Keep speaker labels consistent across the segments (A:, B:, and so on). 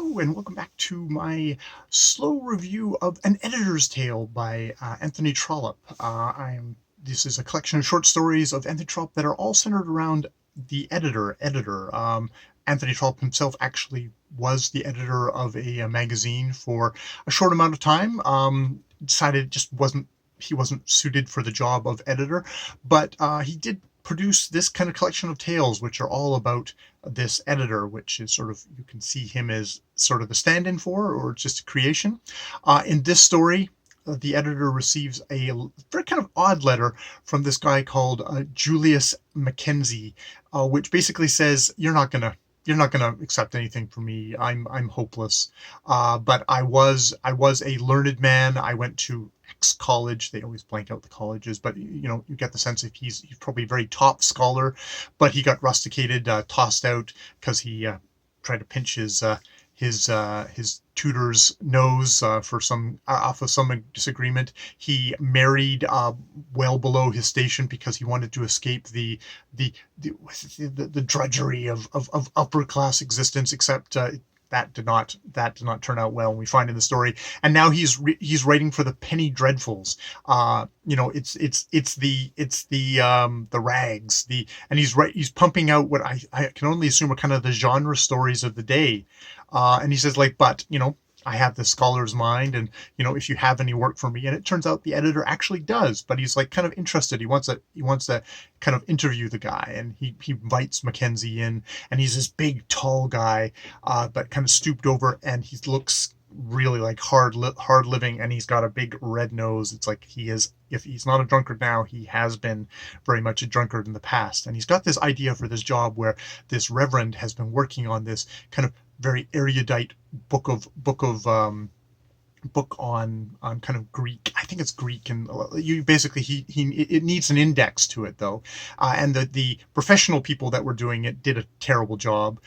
A: Hello and welcome back to my slow review of An Editor's Tale by Anthony Trollope. This is a collection of short stories of Anthony Trollope that are all centered around the editor. Anthony Trollope himself actually was the editor of a magazine for a short amount of time. Decided it just he wasn't suited for the job of editor, but he did produce this kind of collection of tales, which are all about this editor, which is sort of, you can see him as sort of the stand-in for, or just a creation. In this story, the editor receives a very kind of odd letter from this guy called Julius Mackenzie, which basically says, you're not gonna accept anything from me. I'm hopeless. But I was a learned man. I went to X college. They always blank out the colleges, but you get the sense that he's probably a very top scholar, but he got rusticated, tossed out because he tried to pinch his tutor's nose for some off of some disagreement. He married well below his station because he wanted to escape the drudgery of upper class existence. Except that did not turn out well. And we find in the story, and now he's writing for the penny dreadfuls. It's the rags, and he's pumping out what I can only assume are kind of the genre stories of the day. And he says, but I have this scholar's mind, and if you have any work for me. And it turns out the editor actually does, but he's kind of interested. He wants to kind of interview the guy, and he invites Mackenzie in, and he's this big tall guy, but kind of stooped over, and he looks really like hard living, and he's got a big red nose. It's like if he's not a drunkard now, he has been very much a drunkard in the past. And he's got this idea for this job where this reverend has been working on this kind of very erudite book on kind of Greek. I think it's Greek, and you basically it needs an index to it though, and the professional people that were doing it did a terrible job.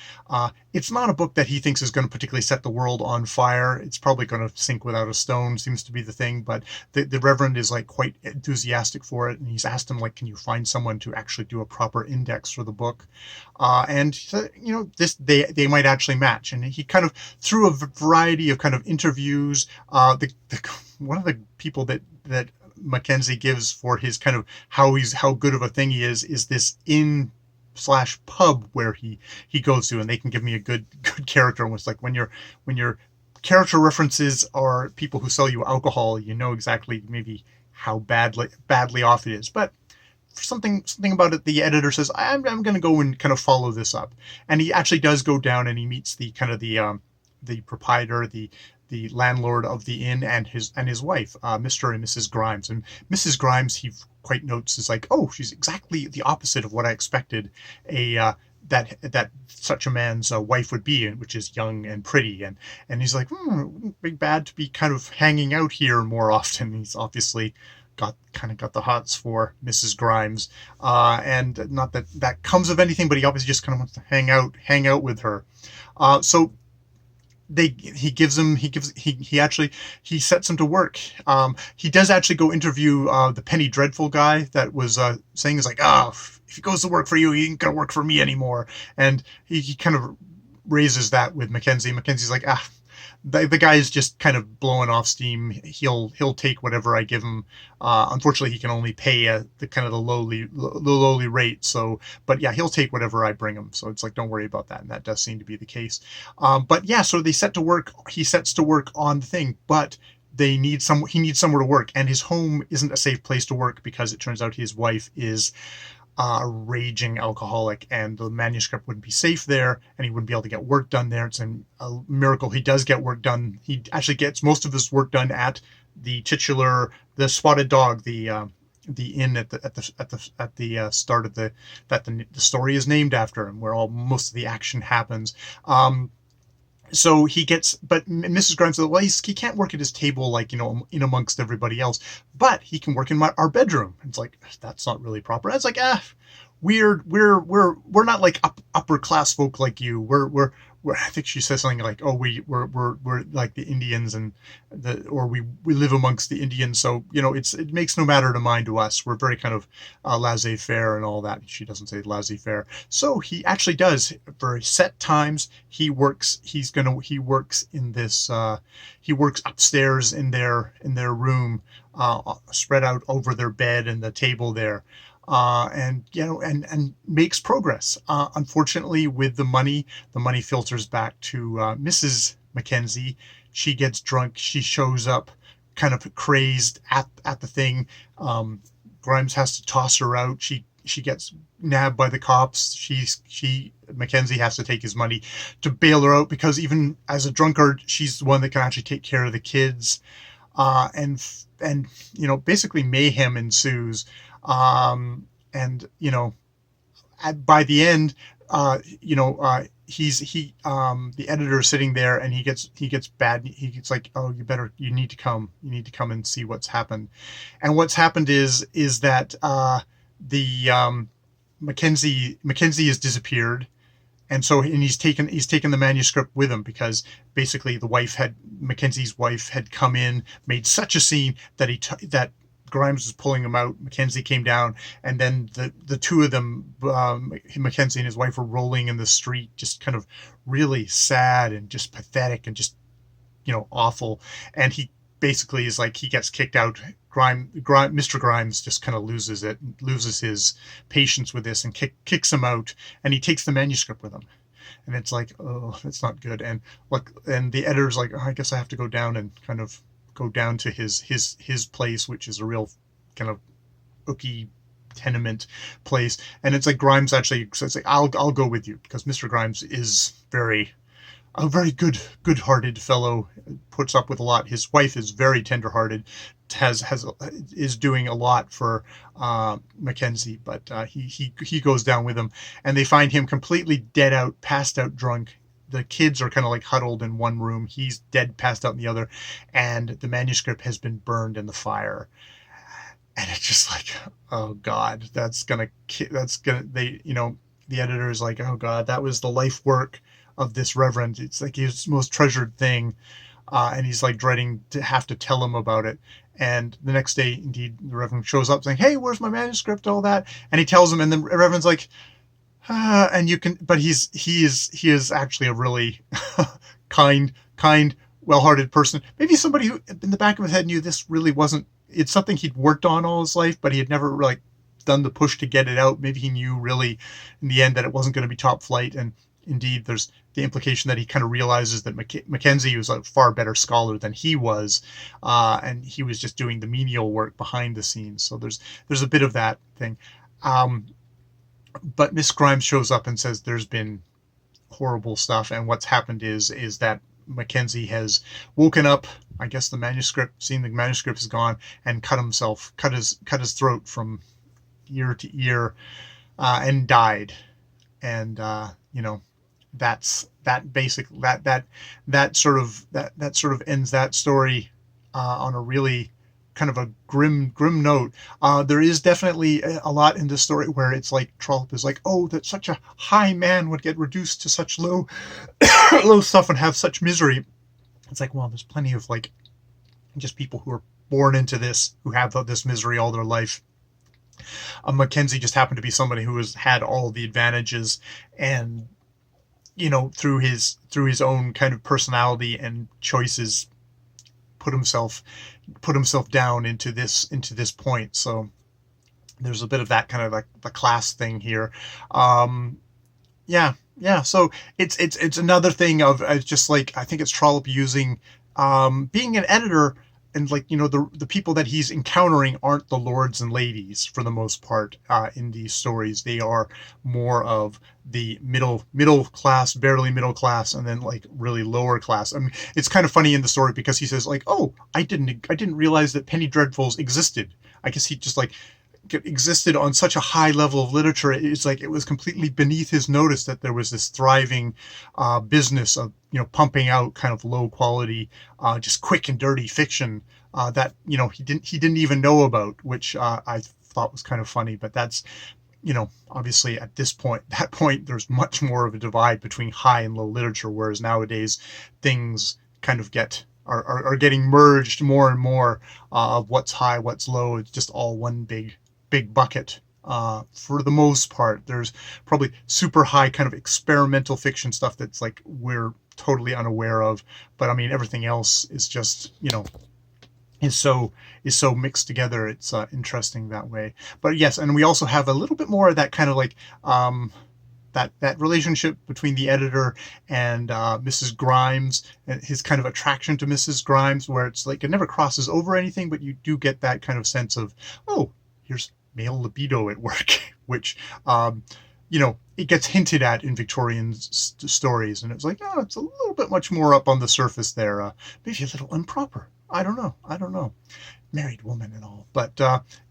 A: It's not a book that he thinks is going to particularly set the world on fire. It's probably going to sink without a stone, seems to be the thing. But the Reverend is quite enthusiastic for it, and he's asked him can you find someone to actually do a proper index for the book? And this they might actually match. And he kind of, through a variety of kind of interviews, one of the people that Mackenzie gives for his kind of how good of a thing he is this inn/pub where he goes to, and they can give me a good character. And it's when your character references are people who sell you alcohol, exactly maybe how badly off it is. But for something about it, the editor says, I'm going to go and kind of follow this up. And he actually does go down, and he meets the kind of the proprietor, the landlord of the inn, and his wife, Mr. and Mrs. Grimes. And Mrs. Grimes, he quite notes, is she's exactly the opposite of what I expected that such a man's wife would be, which is young and pretty. And he's wouldn't be bad to be kind of hanging out here more often. He's obviously got the hots for Mrs. Grimes, and not that comes of anything, but he obviously just kind of wants to hang out with her. So he sets him to work. He does actually go interview the penny dreadful guy that was saying if he goes to work for you, he ain't gonna work for me anymore. And he kind of raises that with Mackenzie. Mackenzie's the guy is just kind of blowing off steam. He'll take whatever I give him. Unfortunately, he can only pay the lowly rate. So, but yeah, he'll take whatever I bring him. So it's don't worry about that. And that does seem to be the case. But yeah, so they set to work. He sets to work on the thing, but he needs somewhere to work, and his home isn't a safe place to work because it turns out his wife is a raging alcoholic, and the manuscript wouldn't be safe there, and he wouldn't be able to get work done there. It's a miracle he does get work done. He actually gets most of his work done at the Spttd Dog, the inn at the start of the story is named after, and where most of the action happens. So but Mrs. Grimes said, well, he can't work at his table in amongst everybody else, but he can work in our bedroom. It's that's not really proper. It's we're not upper class folk like you. We're I think she says something like, "Oh, we're like the Indians, and we live amongst the Indians, so it makes no matter to mind to us. We're very kind of laissez-faire and all that." She doesn't say laissez-faire. So he actually does for set times. He works. He works in this. He works upstairs in their room, spread out over their bed and the table there. And makes progress. Unfortunately, with the money filters back to Mrs. Mackenzie. She gets drunk. She shows up, kind of crazed at the thing. Grimes has to toss her out. She gets nabbed by the cops. Mackenzie has to take his money to bail her out, because even as a drunkard, she's the one that can actually take care of the kids. And basically mayhem ensues. And by the end, the editor is sitting there, and he gets bad. He's like, "Oh, you need to come and see what's happened." And what's happened is that the Mackenzie has disappeared. And he's taken the manuscript with him, because basically Mackenzie's wife had come in, made such a scene that Grimes was pulling him out. Mackenzie came down, and then the two of them, Mackenzie and his wife, were rolling in the street, just kind of really sad and just pathetic and just awful. And he basically is like, he gets kicked out. Mr. Grimes just kind of loses his patience with this, and kicks him out, and he takes the manuscript with him. And it's like, oh, that's not good. And the editor's like, "Oh, I guess I have to go down and kind of go down to his place," which is a real kind of ooky tenement place. And it's like Grimes actually says, like, I'll go with you, because Mr. Grimes is a very good-hearted fellow, puts up with a lot. His wife is very tender-hearted, is doing a lot for Mackenzie, but he goes down with him, and they find him completely dead out, passed out, drunk. The kids are kind of like huddled in one room. He's dead, passed out in the other, and the manuscript has been burned in the fire. And it's just like, oh God, the editor is like, oh God, that was the life work of this reverend. It's like his most treasured thing. And he's like dreading to have to tell him about it. And the next day, indeed, the reverend shows up saying, "Hey, where's my manuscript?" All that. And he tells him, and the reverend's like, and you can, but he is actually a really kind, well-hearted person. Maybe somebody who in the back of his head knew this really wasn't, it's something he'd worked on all his life, but he had never like done the push to get it out. Maybe he knew really in the end that it wasn't going to be top flight. And indeed, there's the implication that he kind of realizes that Mackenzie was a far better scholar than he was, and he was just doing the menial work behind the scenes. So there's a bit of that thing. But Miss Grimes shows up and says there's been horrible stuff, and what's happened is that Mackenzie has woken up. I guess seeing the manuscript is gone, and cut his throat from ear to ear, and died. And that sort of ends that story on a really kind of a grim note. There is definitely a lot in this story where it's like Trllp is like, oh, that such a high man would get reduced to such low low stuff and have such misery. It's like, well, there's plenty of like just people who are born into this, who have this misery all their life. Mackenzie just happened to be somebody who has had all the advantages, and through his own kind of personality and choices, put himself down into this point. So there's a bit of that kind of like the class thing here. So it's another thing of just like, I think it's Trllp using being an editor, and like the people that he's encountering aren't the lords and ladies for the most part in these stories. They are more of the middle class, barely middle class, and then like really lower class. I mean, it's kind of funny in the story because he says like, "Oh, I didn't realize that penny dreadfuls existed." I guess he just like existed on such a high level of literature. It's like it was completely beneath his notice that there was this thriving business of pumping out kind of low quality, just quick and dirty fiction that he didn't even know about, which I thought was kind of funny. But that's you know, obviously at that point, there's much more of a divide between high and low literature, whereas nowadays things kind of are getting merged more and more, of what's high, what's low. It's just all one big bucket. For the most part, there's probably super high kind of experimental fiction stuff that's like we're totally unaware of, but I mean everything else is just, you know, is so mixed together. It's interesting that way. But yes, and we also have a little bit more of that kind of like that relationship between the editor and Mrs. Grimes, and his kind of attraction to Mrs. Grimes, where it's like it never crosses over anything, but you do get that kind of sense of, oh, here's male libido at work, which you know, it gets hinted at in Victorian stories, and it's like, oh, it's a little bit much more up on the surface there, maybe a little improper. I don't know. I don't know. Married woman and all, but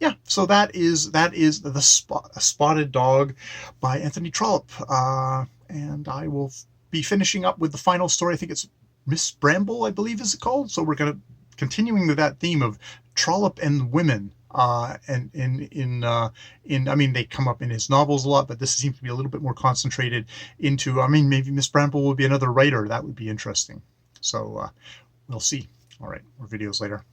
A: yeah. So that is the Spotted Dog by Anthony Trollope, and I will be finishing up with the final story. I think it's Miss Bramble, I believe, is it called. So we're gonna continuing with that theme of Trollope and women. And I mean, they come up in his novels a lot, but this seems to be a little bit more concentrated into, I mean, maybe Miss Bramble will be another writer. That would be interesting. So we'll see. All right, more videos later.